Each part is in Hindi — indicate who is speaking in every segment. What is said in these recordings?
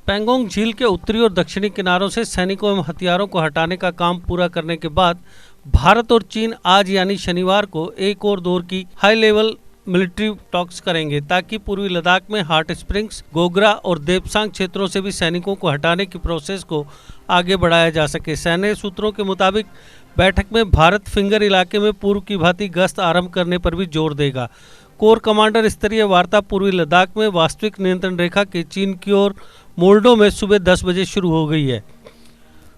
Speaker 1: पैंगोंग झील के उत्तरी और दक्षिणी किनारों से सैनिकों एवं हथियारों को हटाने का काम पूरा करने के बाद भारत और चीन आज यानी शनिवार को एक और दौर की हाई लेवल मिलिट्री टॉक्स करेंगे ताकि पूर्वी लद्दाख में हॉट स्प्रिंग्स, गोगरा और देपसांग क्षेत्रों से भी सैनिकों को हटाने की प्रोसेस को आगे बढ़ाया जा सके। सैन्य सूत्रों के मुताबिक बैठक में भारत फिंगर इलाके में पूर्व की भांति गश्त आरंभ करने पर भी जोर देगा। कोर कमांडर स्तरीय वार्ता पूर्वी लद्दाख में वास्तविक नियंत्रण रेखा के चीन की ओर मोल्डो में सुबह 10 बजे शुरू हो गई है।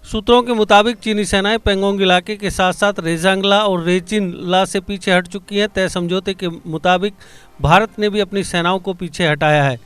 Speaker 1: सूत्रों के मुताबिक चीनी सेनाएं पैंगोंग इलाके के साथ साथ रेजांगला और रेचिन ला से पीछे हट चुकी हैं। तय समझौते के मुताबिक भारत ने भी अपनी सेनाओं को पीछे हटाया है।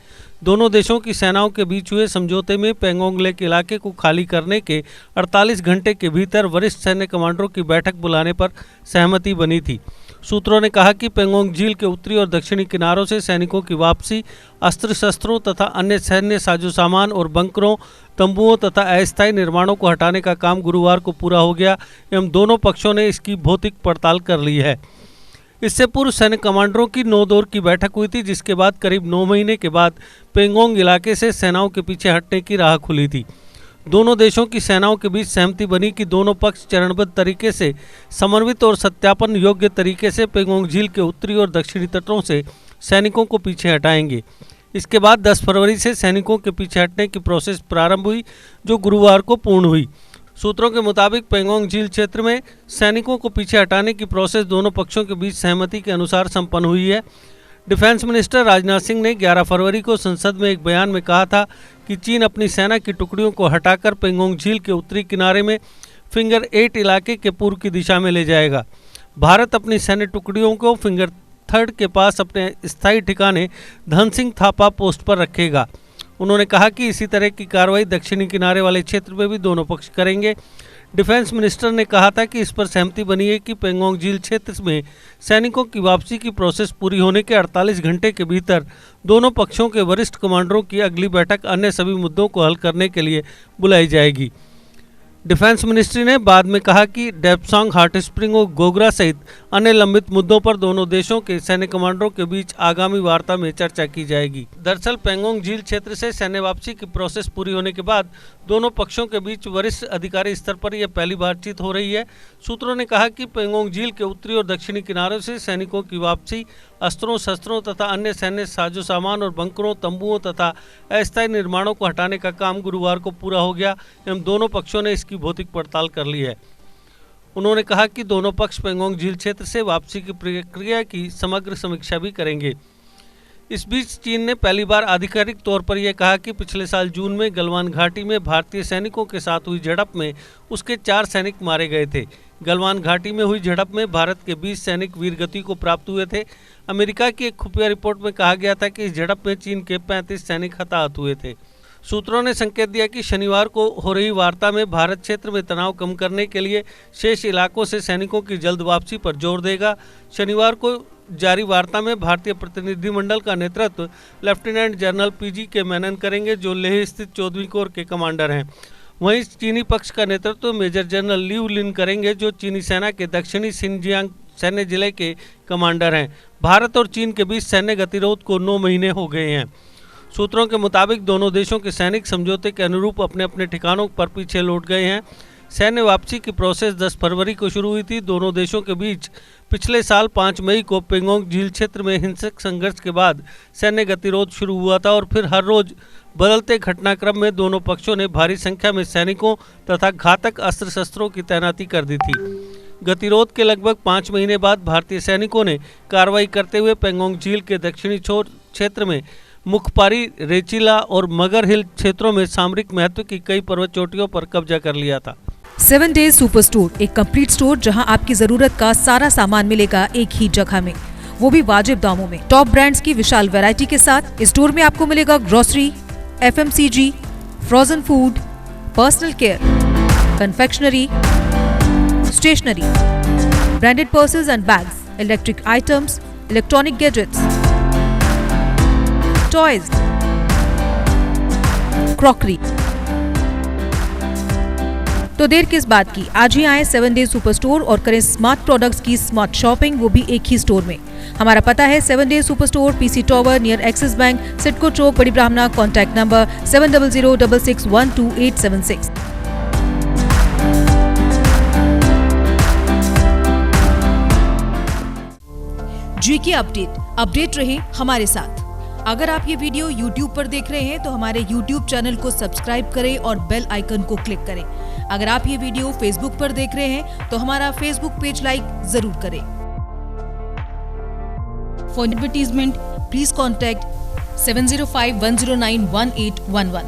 Speaker 1: दोनों देशों की सेनाओं के बीच हुए समझौते में पैंगोंग लेक इलाके को खाली करने के 48 घंटे के भीतर वरिष्ठ सैन्य कमांडरों की बैठक बुलाने पर सहमति बनी थी। सूत्रों ने कहा कि पैंगोंग झील के उत्तरी और दक्षिणी किनारों से सैनिकों की वापसी, अस्त्र शस्त्रों तथा अन्य सैन्य साजो सामान और बंकरों, तंबुओं तथा अस्थायी निर्माणों को हटाने का काम गुरुवार को पूरा हो गया एवं दोनों पक्षों ने इसकी भौतिक पड़ताल कर ली है। इससे पूर्व सैन्य कमांडरों की 9 दौर की बैठक हुई थी, जिसके बाद करीब 9 महीने के बाद पैंगोंग इलाके से सेनाओं के पीछे हटने की राह खुली थी। दोनों देशों की सेनाओं के बीच सहमति बनी कि दोनों पक्ष चरणबद्ध तरीके से समन्वित और सत्यापन योग्य तरीके से पैंगोंग झील के उत्तरी और दक्षिणी तटों से सैनिकों को पीछे हटाएंगे। इसके बाद 10 फरवरी से सैनिकों के पीछे हटने की प्रोसेस प्रारंभ हुई, जो गुरुवार को पूर्ण हुई। सूत्रों के मुताबिक पैंगोंग झील क्षेत्र में सैनिकों को पीछे हटाने की प्रोसेस दोनों पक्षों के बीच सहमति के अनुसार संपन्न हुई है। डिफेंस मिनिस्टर राजनाथ सिंह ने 11 फरवरी को संसद में एक बयान में कहा था कि चीन अपनी सेना की टुकड़ियों को हटाकर पैंगोंग झील के उत्तरी किनारे में फिंगर 8 इलाके के पूर्व की दिशा में ले जाएगा। भारत अपनी सैन्य टुकड़ियों को फिंगर 3 के पास अपने स्थायी ठिकाने धनसिंह थापा पोस्ट पर रखेगा। उन्होंने कहा कि इसी तरह की कार्रवाई दक्षिणी किनारे वाले क्षेत्र में भी दोनों पक्ष करेंगे। डिफेंस मिनिस्टर ने कहा था कि इस पर सहमति बनी है कि पैंगोंग झील क्षेत्र में सैनिकों की वापसी की प्रोसेस पूरी होने के 48 घंटे के भीतर दोनों पक्षों के वरिष्ठ कमांडरों की अगली बैठक अन्य सभी मुद्दों को हल करने के लिए बुलाई जाएगी। डिफेंस मिनिस्ट्री ने बाद में कहा कि डेपसांग, हॉट स्प्रिंग और गोगरा सहित अन्य लंबित मुद्दों पर दोनों देशों के सैन्य कमांडरों के बीच आगामी वार्ता में चर्चा की जाएगी। दरअसल पैंगोंग झील क्षेत्र से सैन्य वापसी की प्रोसेस पूरी होने के बाद दोनों पक्षों के बीच वरिष्ठ अधिकारी स्तर पर यह पहली बातचीत हो रही है। सूत्रों ने कहा कि पैंगोंग झील के उत्तरी और दक्षिणी किनारों से सैनिकों की वापसी, अस्त्रों, शस्त्रों तथा अन्य सैन्य साजो सामान और बंकरों, तंबुओं तथा अस्थायी निर्माणों को हटाने का काम गुरुवार को पूरा हो गया एवं दोनों पक्षों ने इसकी भौतिक पड़ताल कर ली है। उन्होंने कहा कि दोनों पक्ष पैंगोंग झील क्षेत्र से वापसी की प्रक्रिया की समग्र समीक्षा भी करेंगे। इस बीच चीन ने पहली बार आधिकारिक तौर पर यह कहा कि पिछले साल जून में गलवान घाटी में भारतीय सैनिकों के साथ हुई झड़प में उसके 4 सैनिक मारे गए थे। गलवान घाटी में हुई झड़प में भारत के 20 सैनिक वीरगति को प्राप्त हुए थे। अमेरिका की एक खुफिया रिपोर्ट में कहा गया था कि इस झड़प में चीन के 35 सैनिक हताहत हुए थे। सूत्रों ने संकेत दिया कि शनिवार को हो रही वार्ता में भारत क्षेत्र में तनाव कम करने के लिए शेष इलाकों से सैनिकों की जल्द वापसी पर जोर देगा। शनिवार को जारी वार्ता में भारतीय प्रतिनिधिमंडल का नेतृत्व लेफ्टिनेंट जनरल पीजी के मेनन करेंगे, जो लेह स्थित 14वीं कोर के कमांडर हैं। वहीं चीनी पक्ष का नेतृत्व मेजर जनरल लिउ लिन करेंगे, जो चीनी सेना के दक्षिणी शिनजियांग सैन्य जिले के कमांडर हैं। भारत और चीन के बीच सैन्य गतिरोध को 9 महीने हो गए हैं। सूत्रों के मुताबिक दोनों देशों के सैनिक समझौते के अनुरूप अपने अपने ठिकानों पर पीछे लौट गए हैं। सैन्य वापसी की प्रोसेस 10 फरवरी को शुरू हुई थी। दोनों देशों के बीच पिछले साल 5 मई को पैंगोंग झील क्षेत्र में हिंसक संघर्ष के बाद सैन्य गतिरोध शुरू हुआ था और फिर हर रोज बदलते घटनाक्रम में दोनों पक्षों ने भारी संख्या में सैनिकों तथा घातक अस्त्र शस्त्रों की तैनाती कर दी थी। गतिरोध के लगभग 5 महीने बाद भारतीय सैनिकों ने कार्रवाई करते हुए पैंगोंग झील के दक्षिणी छोर क्षेत्र में मुखपारी, रेचिला और मगर हिल क्षेत्रों में सामरिक महत्व की कई पर्वत चोटियों पर कब्जा कर लिया था।
Speaker 2: 7 डेज सुपर स्टोर, एक कंप्लीट स्टोर जहां आपकी जरूरत का सारा सामान मिलेगा एक ही जगह में, वो भी वाजिब दामों में। टॉप ब्रांड्स की विशाल वैरायटी के साथ इस स्टोर में आपको मिलेगा grocery, FMCG, frozen food, personal care, confectionery, stationery, branded purses and bags, electric items, electronic gadgets, toys, crockery. तो देर किस बात की, आज ही आए 7 डेज सुपर स्टोर और करें स्मार्ट प्रोडक्ट्स की स्मार्ट शॉपिंग, वो भी एक ही स्टोर में। हमारा पता है 7 Days super store, PC tower near Axis bank, CIDCO Chowk, Bari Brahmana. Contact number 7006612876। GK update रहे हमारे साथ। अगर आप ये वीडियो YouTube पर देख रहे हैं तो हमारे YouTube चैनल को सब्सक्राइब करें और बेल आइकन को क्लिक करें। अगर आप ये वीडियो Facebook पर देख रहे हैं तो हमारा Facebook पेज लाइक जरूर करें। For advertisement please contact 7051091811।